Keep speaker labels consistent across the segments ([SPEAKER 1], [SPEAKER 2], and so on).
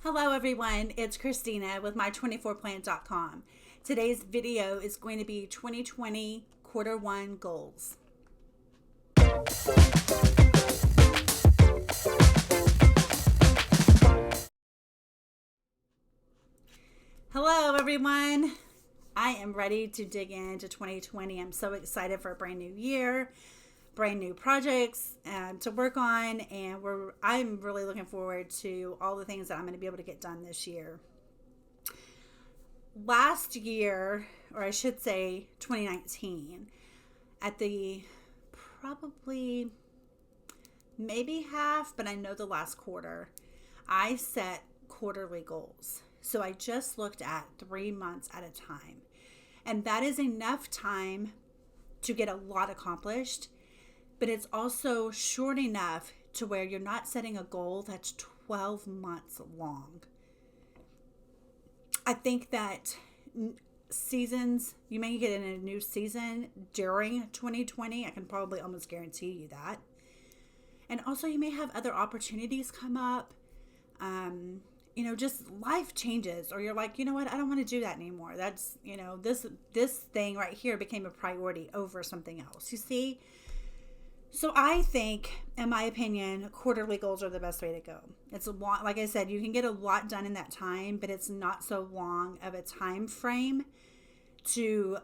[SPEAKER 1] Hello everyone, it's Christina with my24plan.com. Today's video is going to be 2020 quarter one goals. Hello everyone. I am ready to dig into 2020. I'm so excited for a brand new year, brand new projects to work on, and I'm really looking forward to all the things that I'm going to be able to get done this year. Last year, or I should say 2019, at the probably maybe half, but I know the last quarter, I set quarterly goals. So I just looked at 3 months at a time. And that is enough time to get a lot accomplished, but it's also short enough to where you're not setting a goal that's 12 months long. I think that seasons, you may get in a new season during 2020. I can probably almost guarantee you that. And also you may have other opportunities come up. Just life changes, or you're like, you know what, I don't want to do that anymore. That's, this thing right here became a priority over something else. You see? So I think, in my opinion, quarterly goals are the best way to go. It's a lot, like I said, you can get a lot done in that time, but it's not so long of a time frame to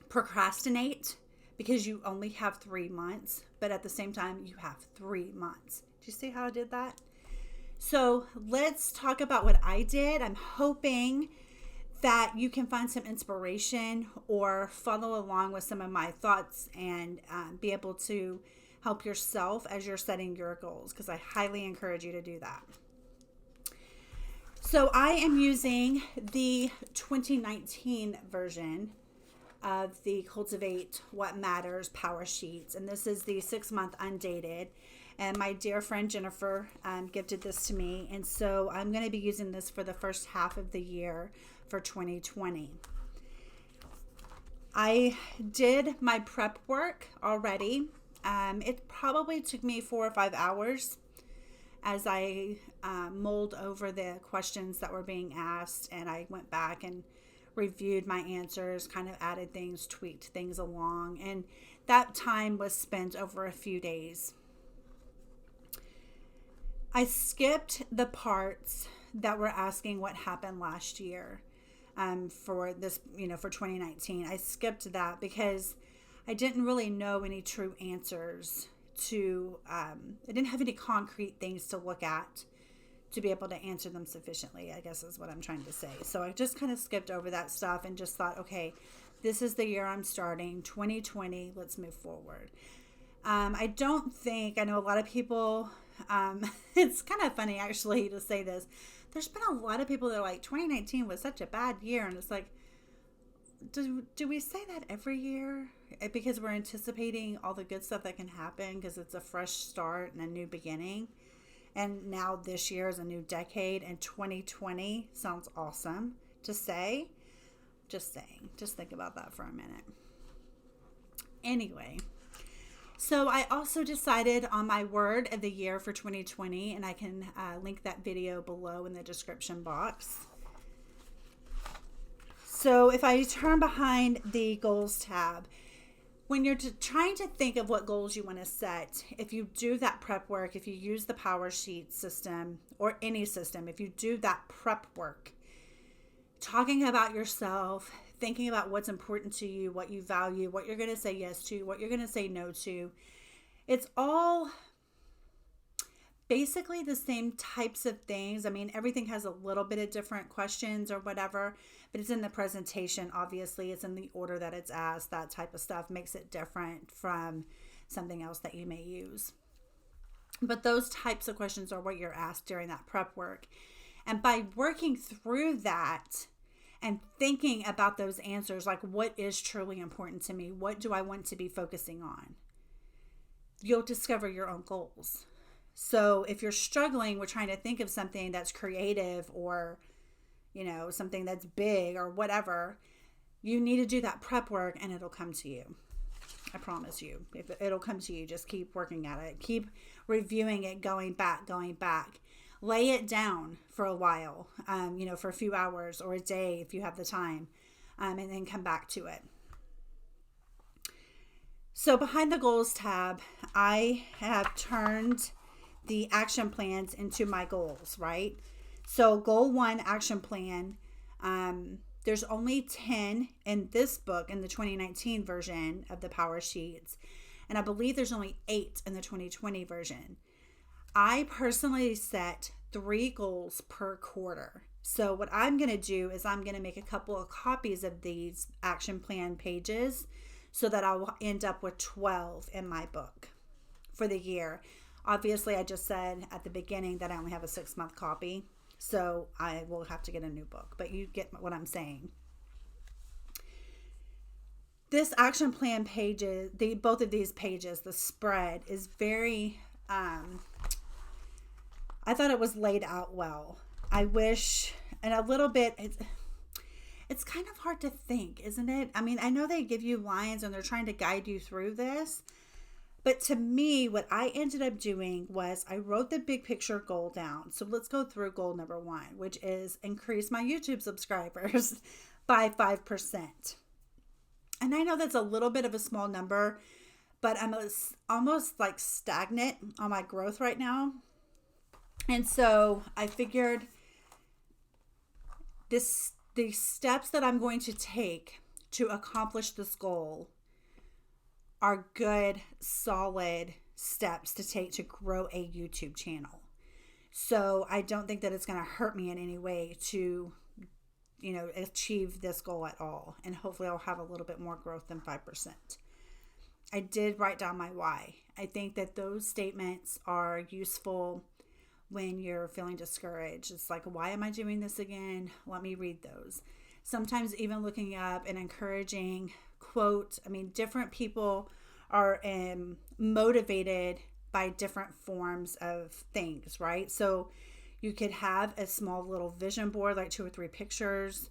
[SPEAKER 1] procrastinate, because you only have 3 months, but at the same time, you have 3 months. Do you see how I did that? So let's talk about what I did. I'm hoping that you can find some inspiration or follow along with some of my thoughts and be able to help yourself as you're setting your goals, because I highly encourage you to do that. So I am using the 2019 version of the Cultivate What Matters Powersheets, and this is the 6-month undated. And my dear friend Jennifer gifted this to me, and so I'm going to be using this for the first half of the year for 2020. I did my prep work already. It probably took me 4 or 5 hours as I mulled over the questions that were being asked, and I went back and reviewed my answers, kind of added things, tweaked things along, and that time was spent over a few days. I skipped the parts that were asking what happened last year for this, for 2019. I skipped that because I didn't really know any true answers to, I didn't have any concrete things to look at to be able to answer them sufficiently, I guess is what I'm trying to say. So I just kind of skipped over that stuff and just thought, okay, this is the year I'm starting, 2020, let's move forward. I know a lot of people, it's kind of funny actually to say this. There's been a lot of people that are like, 2019 was such a bad year. And it's like, do we say that every year? Because we're anticipating all the good stuff that can happen because it's a fresh start and a new beginning. And now this year is a new decade, and 2020 sounds awesome to say. Just saying, just think about that for a minute. Anyway. So I also decided on my word of the year for 2020, and I can link that video below in the description box. So if I turn behind the goals tab, when you're trying to think of what goals you want to set, if you do that prep work, if you use the Powersheets system or any system, if you do that prep work, talking about yourself, thinking about what's important to you, what you value, what you're going to say yes to, what you're going to say no to. It's all basically the same types of things. I mean, everything has a little bit of different questions or whatever, but it's in the presentation. Obviously, it's in the order that it's asked. That type of stuff makes it different from something else that you may use. But those types of questions are what you're asked during that prep work. And by working through that, and thinking about those answers, like what is truly important to me? What do I want to be focusing on? You'll discover your own goals. So if you're struggling with trying to think of something that's creative or, something that's big or whatever, you need to do that prep work and it'll come to you. I promise you. It'll come to you. Just keep working at it. Keep reviewing it, going back. Lay it down for a while, for a few hours or a day if you have the time, and then come back to it. So behind the goals tab, I have turned the action plans into my goals, right? So goal 1 action plan, there's only 10 in this book, in the 2019 version of the Powersheets. And I believe there's only 8 in the 2020 version. I personally set 3 goals per quarter. So what I'm going to do is I'm going to make a couple of copies of these action plan pages so that I'll end up with 12 in my book for the year. Obviously, I just said at the beginning that I only have a 6-month copy, so I will have to get a new book, but you get what I'm saying. This action plan pages, both of these pages, the spread is very, I thought it was laid out well. I wish, and a little bit, it's kind of hard to think, isn't it? I mean, I know they give you lines and they're trying to guide you through this, but to me, what I ended up doing was I wrote the big picture goal down. So let's go through goal number 1, which is increase my YouTube subscribers by 5%. And I know that's a little bit of a small number, but I'm almost like stagnant on my growth right now. And so I figured the steps that I'm going to take to accomplish this goal are good, solid steps to take to grow a YouTube channel. So I don't think that it's going to hurt me in any way to, achieve this goal at all. And hopefully I'll have a little bit more growth than 5%. I did write down my why. I think that those statements are useful when you're feeling discouraged. It's like, why am I doing this again? Let me read those. Sometimes even looking up an encouraging quote. I mean, different people are motivated by different forms of things, right? So you could have a small little vision board, like 2 or 3 pictures.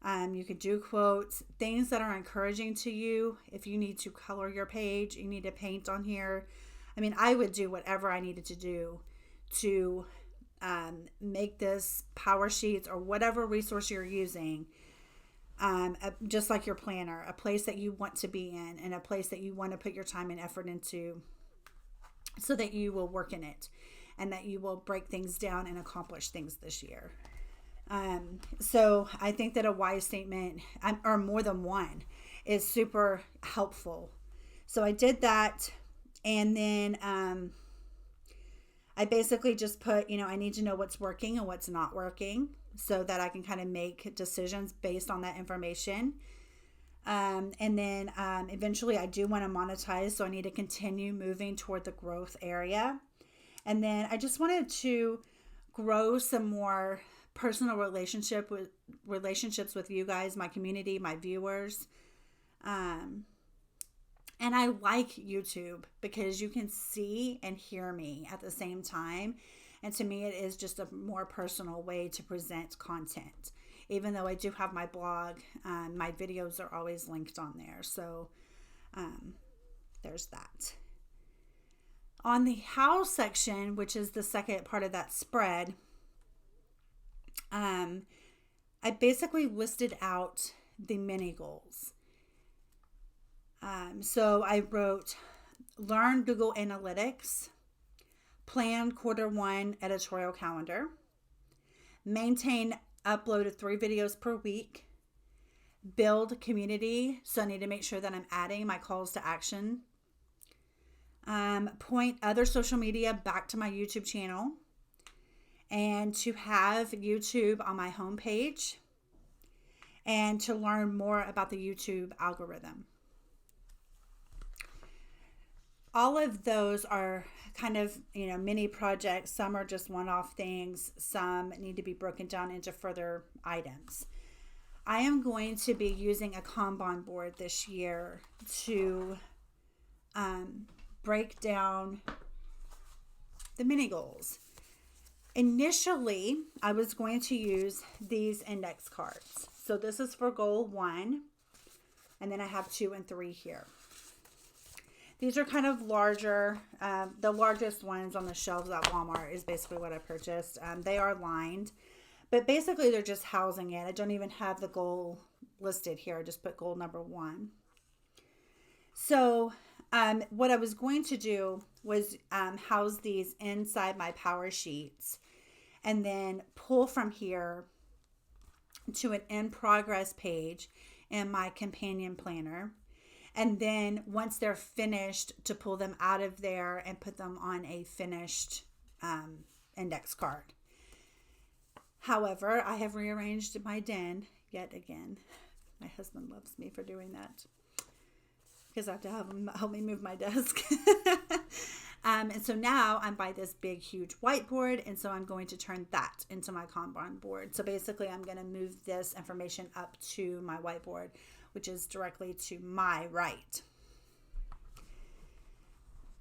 [SPEAKER 1] You could do quotes, things that are encouraging to you. If you need to color your page, you need to paint on here. I mean, I would do whatever I needed to do to make this Powersheets or whatever resource you're using, just like your planner, a place that you want to be in and a place that you want to put your time and effort into so that you will work in it and that you will break things down and accomplish things this year. So I think that a why statement, or more than one, is super helpful. So I did that, and then I basically just put, I need to know what's working and what's not working so that I can kind of make decisions based on that information. And then eventually I do want to monetize, so I need to continue moving toward the growth area. And then I just wanted to grow some more personal relationships with you guys, my community, my viewers. And I like YouTube because you can see and hear me at the same time. And to me, it is just a more personal way to present content. Even though I do have my blog, my videos are always linked on there. So there's that. On the how section, which is the second part of that spread, I basically listed out the mini goals. So I wrote, learn Google Analytics, plan Q1 editorial calendar, maintain upload of 3 videos per week, build community. So I need to make sure that I'm adding my calls to action, point other social media back to my YouTube channel, and to have YouTube on my homepage, and to learn more about the YouTube algorithm. All of those are kind of, mini projects. Some are just one-off things. Some need to be broken down into further items. I am going to be using a Kanban board this year to break down the mini goals. Initially, I was going to use these index cards. So this is for goal 1, and then I have 2 and 3 here. These are kind of larger. The largest ones on the shelves at Walmart is basically what I purchased. They are lined, but basically they're just housing it. I don't even have the goal listed here. I just put goal number 1. So what I was going to do was house these inside my Powersheets and then pull from here to an in progress page in my companion planner. And then once they're finished, to pull them out of there and put them on a finished index card. However, I have rearranged my den yet again. My husband loves me for doing that because I have to have him help me move my desk. And so now I'm by this big, huge whiteboard. And so I'm going to turn that into my Kanban board. So basically, I'm going to move this information up to my whiteboard, which is directly to my right.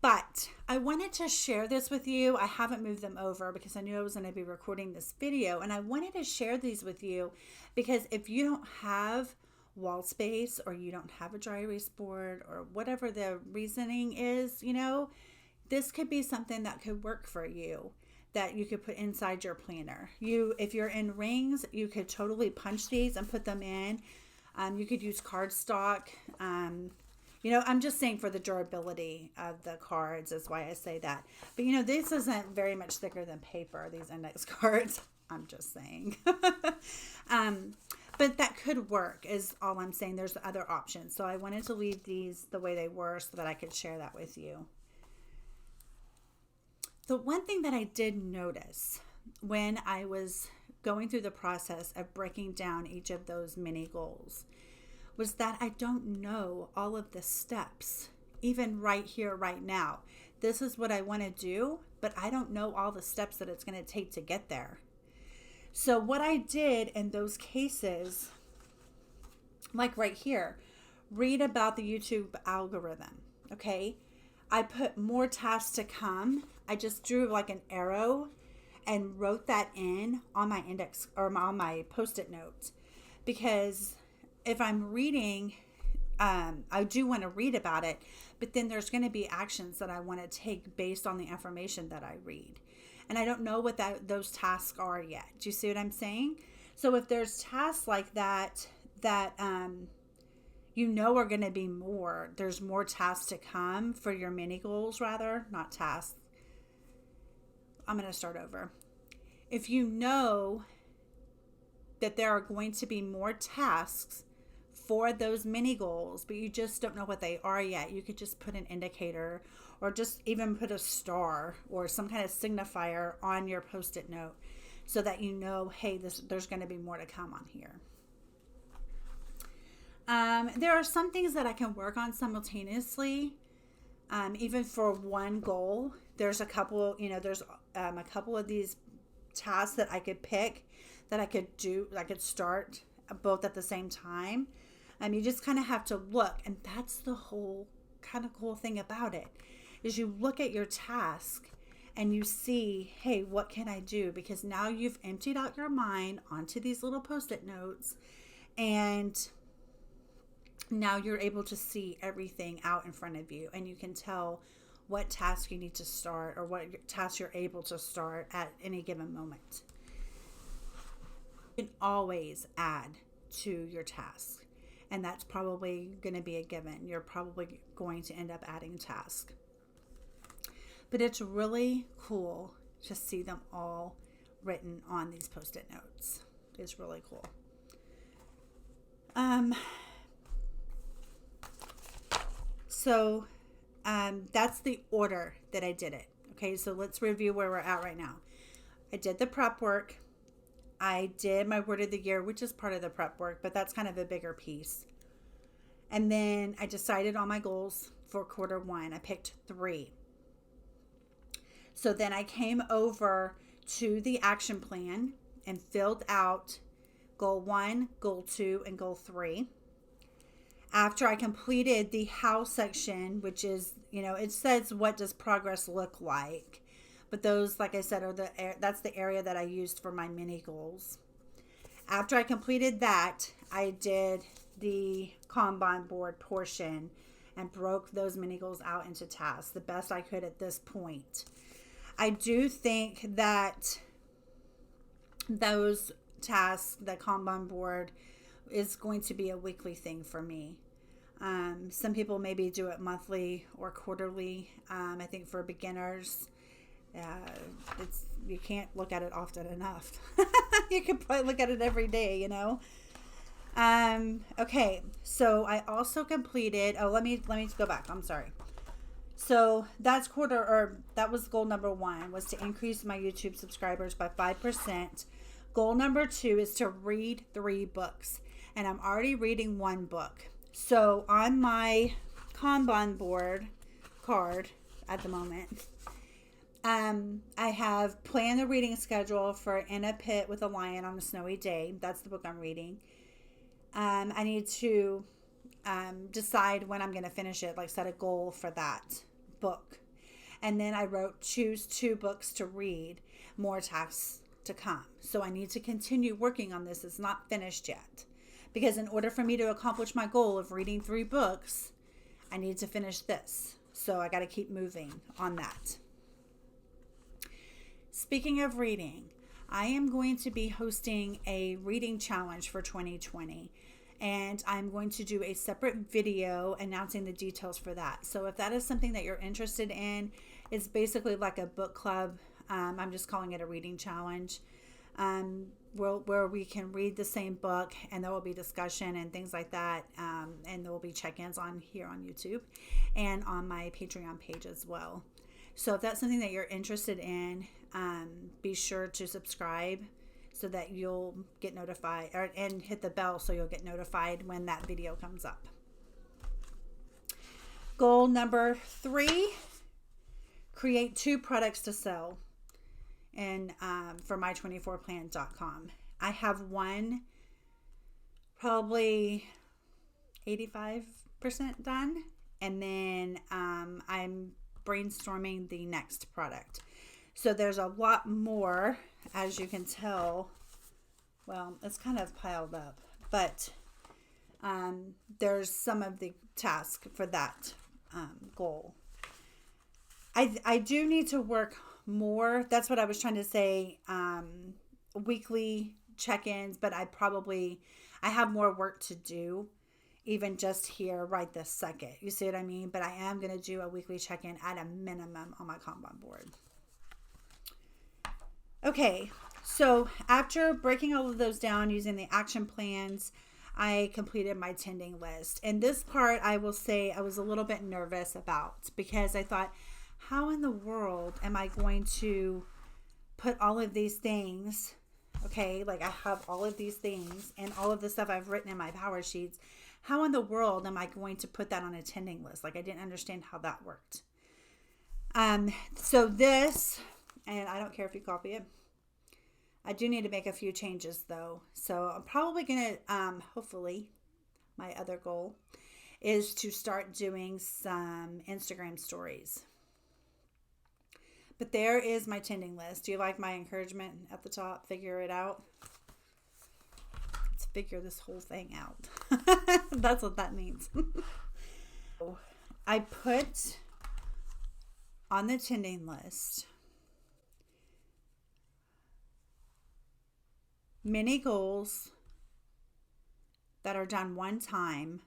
[SPEAKER 1] But I wanted to share this with you. I haven't moved them over because I knew I was going to be recording this video. And I wanted to share these with you because if you don't have wall space or you don't have a dry erase board or whatever the reasoning is, this could be something that could work for you, that you could put inside your planner. If you're in rings, you could totally punch these and put them in. You could use cardstock. I'm just saying for the durability of the cards is why I say that. But, this isn't very much thicker than paper, these index cards. I'm just saying. But that could work is all I'm saying. There's other options. So I wanted to leave these the way they were so that I could share that with you. The one thing that I did notice when I was going through the process of breaking down each of those mini goals was that I don't know all of the steps, even right here, right now. This is what I want to do, but I don't know all the steps that it's going to take to get there. So what I did in those cases, like right here, read about the YouTube algorithm, okay? I put more tasks to come. I just drew like an arrow and wrote that in on my index or on my Post-it note, because if I'm reading, I do want to read about it, but then there's going to be actions that I want to take based on the information that I read. And I don't know what those tasks are yet. Do you see what I'm saying? So if there's tasks like that are going to be more, there's more tasks to come for your mini goals, rather, not tasks. I'm going to start over. If you know that there are going to be more tasks for those mini goals, but you just don't know what they are yet, you could just put an indicator or just even put a star or some kind of signifier on your Post-it note so that you know, hey, there's going to be more to come on here. There are some things that I can work on simultaneously, even for one goal. There's a couple, there's a couple of these tasks that I could pick that I could do, I could start both at the same time. You just kind of have to look, and that's the whole kind of cool thing about it, is you look at your task and you see, hey, what can I do? Because now you've emptied out your mind onto these little Post-it notes, and now you're able to see everything out in front of you, and you can tell what task you need to start or what task you're able to start at any given moment. You can always add to your task, and that's probably going to be a given. You're probably going to end up adding tasks. But it's really cool to see them all written on these Post-it notes. It's really cool. So that's the order that I did it. Okay, so let's review where we're at right now. I did the prep work. I did my word of the year, which is part of the prep work, but that's kind of a bigger piece. And then I decided on my goals for quarter one. I picked 3. So then I came over to the action plan and filled out goal 1, goal 2, and goal 3. After I completed the how section, which is, it says what does progress look like. But those, like I said, that's the area that I used for my mini goals. After I completed that, I did the Kanban board portion and broke those mini goals out into tasks the best I could at this point. I do think that those tasks, the Kanban board, is going to be a weekly thing for me. Some people maybe do it monthly or quarterly. I think for beginners, you can't look at it often enough. You can probably look at it every day, you know. Okay, so I also completed. Oh, let me go back. I'm sorry. So that was goal number 1, was to increase my YouTube subscribers by 5%. Goal number 2 is to read 3 books, and I'm already reading 1 book. So on my Kanban board card at the moment, I have planned the reading schedule for In a Pit with a Lion on a Snowy Day. That's the book I'm reading. I need to decide when I'm going to finish it, like set a goal for that book. And then I wrote choose 2 books to read, more tasks to come. So I need to continue working on this. It's not finished yet. Because in order for me to accomplish my goal of reading 3 books, I need to finish this. So I got to keep moving on that. Speaking of reading, I am going to be hosting a reading challenge for 2020. And I'm going to do a separate video announcing the details for that. So if that is something that you're interested in, it's basically like a book club. I'm just calling it a reading challenge, where we can read the same book, and there will be discussion and things like that. And there will be check-ins on here on YouTube and on my Patreon page as well. So if that's something that you're interested in, be sure to subscribe so that you'll get notified, and hit the bell so you'll get notified when that video comes up. Goal number 3, create 2 products to sell for my24plan.com. I have one probably 85% done, and then I'm brainstorming the next product. So there's a lot more, as you can tell. Well, it's kind of piled up, but there's some of the task for that goal. I do need to work more. That's what I was trying to say. Weekly check-ins, but I have more work to do, even just here right this second. You see what I mean? But I am going to do a weekly check-in at a minimum on my Kanban board. Okay, so after breaking all of those down using the action plans, I completed my attending list. And this part, I will say, I was a little bit nervous about, because I thought, how in the world am I going to put all of these things, okay, like I have all of these things and all of the stuff I've written in my Powersheets, how in the world am I going to put that on a attending list? Like, I didn't understand how that worked. So this, and I don't care if you copy it, I do need to make a few changes though. So I'm probably going to, hopefully, my other goal is to start doing some Instagram stories. But there is my attending list. Do you like my encouragement at the top? Figure it out. Let's figure this whole thing out. That's what that means. I put on the attending list mini goals that are done one time.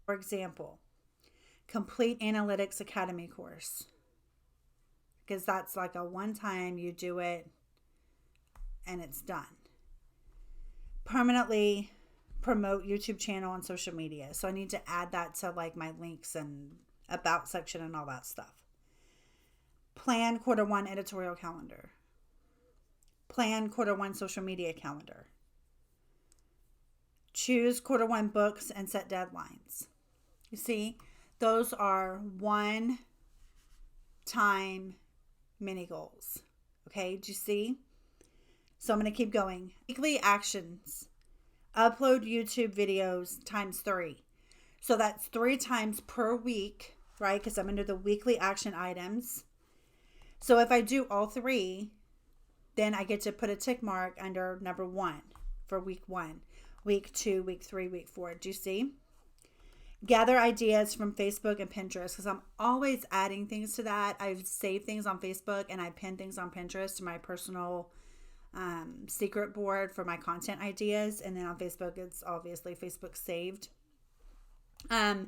[SPEAKER 1] For example, complete Analytics Academy course. Because that's like a one time, you do it and it's done. Permanently promote YouTube channel and social media. So I need to add that to like my links and about section and all that stuff. Plan Q1 editorial calendar. Plan Q1 social media calendar. Choose Q1 books and set deadlines. You see, those are one time mini goals. Okay, do you see? So I'm going to keep going. Weekly actions. Upload YouTube videos times 3. So that's 3 times per week, right? Because I'm under the weekly action items. So if I do all 3, then I get to put a tick mark under number 1 for week 1, week 2, week 3, week 4. Do you see? Gather ideas from Facebook and Pinterest, because I'm always adding things to that. I've saved things on Facebook and I pin things on Pinterest to my personal secret board for my content ideas. And then on Facebook, it's obviously Facebook saved. But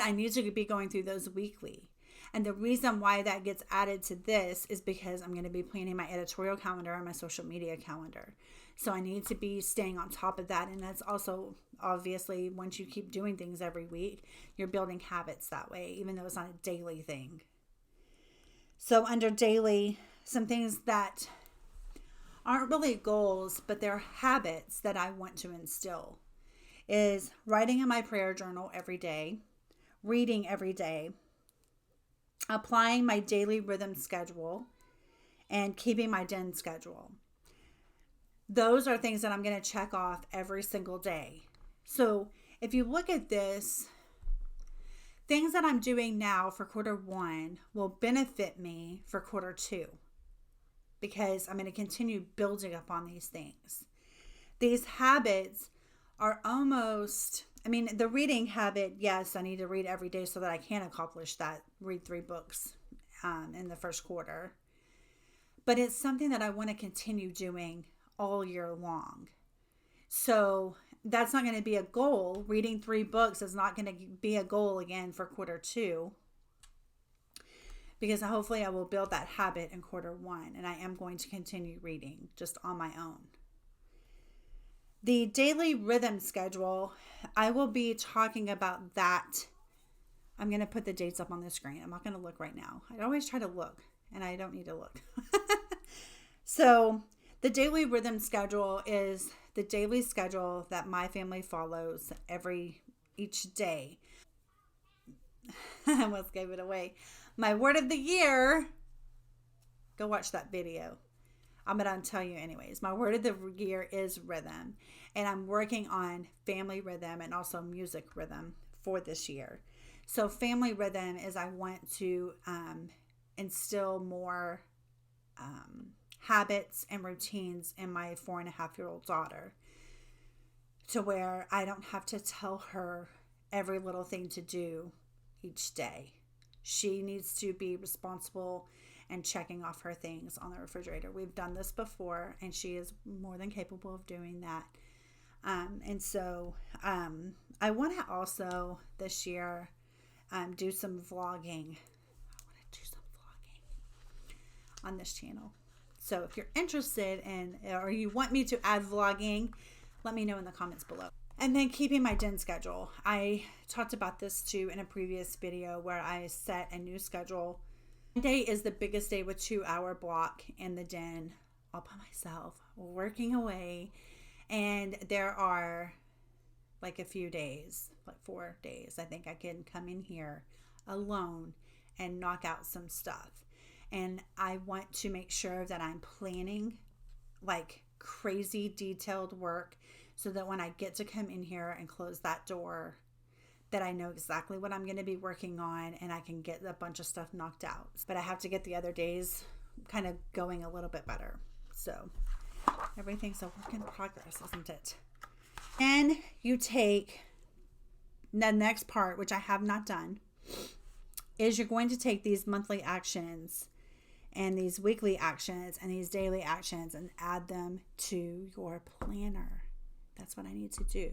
[SPEAKER 1] I need to be going through those weekly. And the reason why that gets added to this is because I'm going to be planning my editorial calendar and my social media calendar. So I need to be staying on top of that. And that's also, obviously, once you keep doing things every week, you're building habits that way, even though it's not a daily thing. So under daily, some things that aren't really goals, but they're habits that I want to instill is writing in my prayer journal every day, reading every day, applying my daily rhythm schedule, and keeping my den schedule. Those are things that I'm going to check off every single day. So if you look at this, things that I'm doing now for quarter one will benefit me for quarter two, because I'm going to continue building up on these things. These habits are almost, the reading habit, yes, I need to read every day so that I can accomplish that, read 3 books in the first quarter. But it's something that I want to continue doing all year long. So that's not going to be a goal. Reading 3 books is not going to be a goal again for quarter two, because hopefully I will build that habit in quarter one, and I am going to continue reading just on my own. The daily rhythm schedule, I will be talking about that. I'm going to put the dates up on the screen. I'm not going to look right now. I always try to look, and I don't need to look. So the daily rhythm schedule is the daily schedule that my family follows each day. I almost gave it away. My word of the year, go watch that video. I'm going to tell you anyways. My word of the year is rhythm. And I'm working on family rhythm and also music rhythm for this year. So family rhythm is I want to instill more habits and routines in my 4.5-year-old daughter, to where I don't have to tell her every little thing to do each day. She needs to be responsible and checking off her things on the refrigerator. We've done this before, and she is more than capable of doing that. And so I want to also this year do some vlogging. I want to do some vlogging on this channel. So if you're interested in, or you want me to add vlogging, let me know in the comments below. And then keeping my den schedule. I talked about this too in a previous video where I set a new schedule. Monday is the biggest day with 2-hour block in the den all by myself, working away. And there are like a few days, like 4 days, I think I can come in here alone and knock out some stuff. And I want to make sure that I'm planning like crazy detailed work, so that when I get to come in here and close that door, that I know exactly what I'm going to be working on and I can get a bunch of stuff knocked out. But I have to get the other days kind of going a little bit better. So everything's a work in progress, isn't it? And you take the next part, which I have not done, is you're going to take these monthly actions and these weekly actions and these daily actions and add them to your planner. That's what I need to do.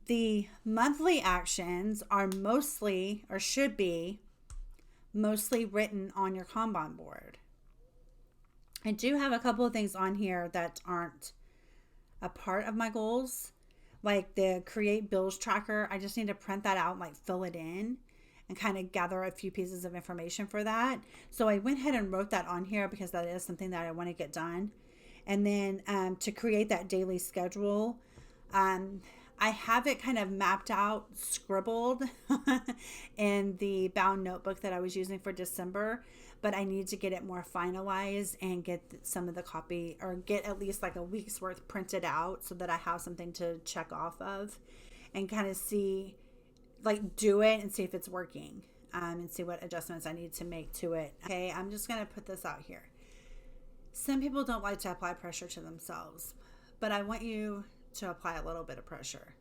[SPEAKER 1] The monthly actions are mostly, or should be, mostly written on your Kanban board. I do have a couple of things on here that aren't a part of my goals, like the create bills tracker. I just need to print that out and like fill it in and kind of gather a few pieces of information for that. So I went ahead and wrote that on here because that is something that I want to get done. And then to create that daily schedule, I have it kind of mapped out, scribbled in the bound notebook that I was using for December, but I need to get it more finalized and get some of the copy, or get at least like a week's worth printed out so that I have something to check off of and kind of see, like do it and see if it's working, and see what adjustments I need to make to it. Okay, I'm just going to put this out here. Some people don't like to apply pressure to themselves, but I want you to apply a little bit of pressure.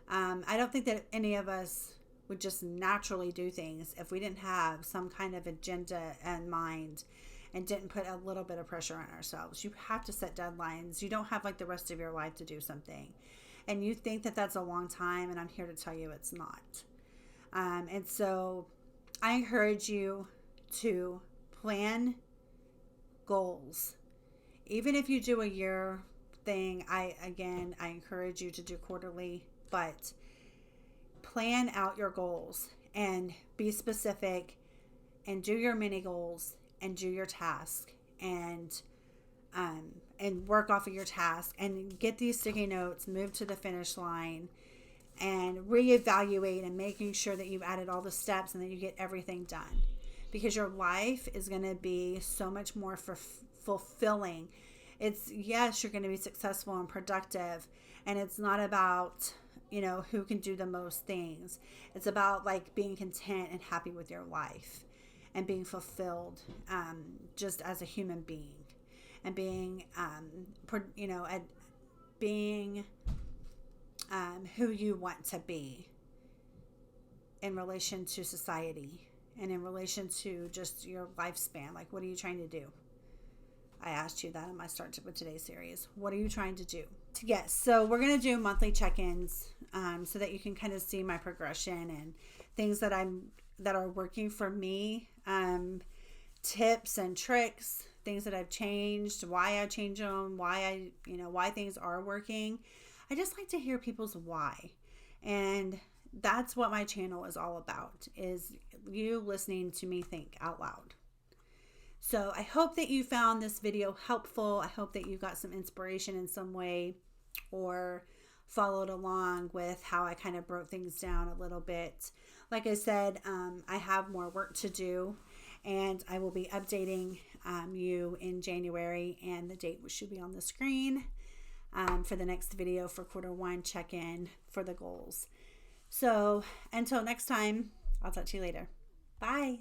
[SPEAKER 1] I don't think that any of us would just naturally do things if we didn't have some kind of agenda in mind and didn't put a little bit of pressure on ourselves. You have to set deadlines. You don't have like the rest of your life to do something. And you think that that's a long time, and I'm here to tell you it's not. And so I encourage you to plan goals. Even if you do a year thing, I encourage you to do quarterly, but plan out your goals and be specific and do your mini goals and do your task and work off of your task and get these sticky notes, move to the finish line and reevaluate and making sure that you've added all the steps and that you get everything done, because your life is going to be so much more fulfilling. It's, yes, you're going to be successful and productive, and it's not about, who can do the most things. It's about like being content and happy with your life and being fulfilled, just as a human being, and being, being who you want to be in relation to society and in relation to just your lifespan. Like, what are you trying to do? I asked you that in my start with today's series. What are you trying to do? Yes, so we're going to do monthly check-ins, so that you can kind of see my progression and things that are working for me, tips and tricks, things that I've changed, why I change them, why things are working. I just like to hear people's why. And that's what my channel is all about, is you listening to me think out loud. So I hope that you found this video helpful. I hope that you got some inspiration in some way or followed along with how I kind of broke things down a little bit. Like I said, I have more work to do, and I will be updating you in January, and the date should be on the screen for the next video for Q1 check-in for the goals. So until next time, I'll talk to you later. Bye.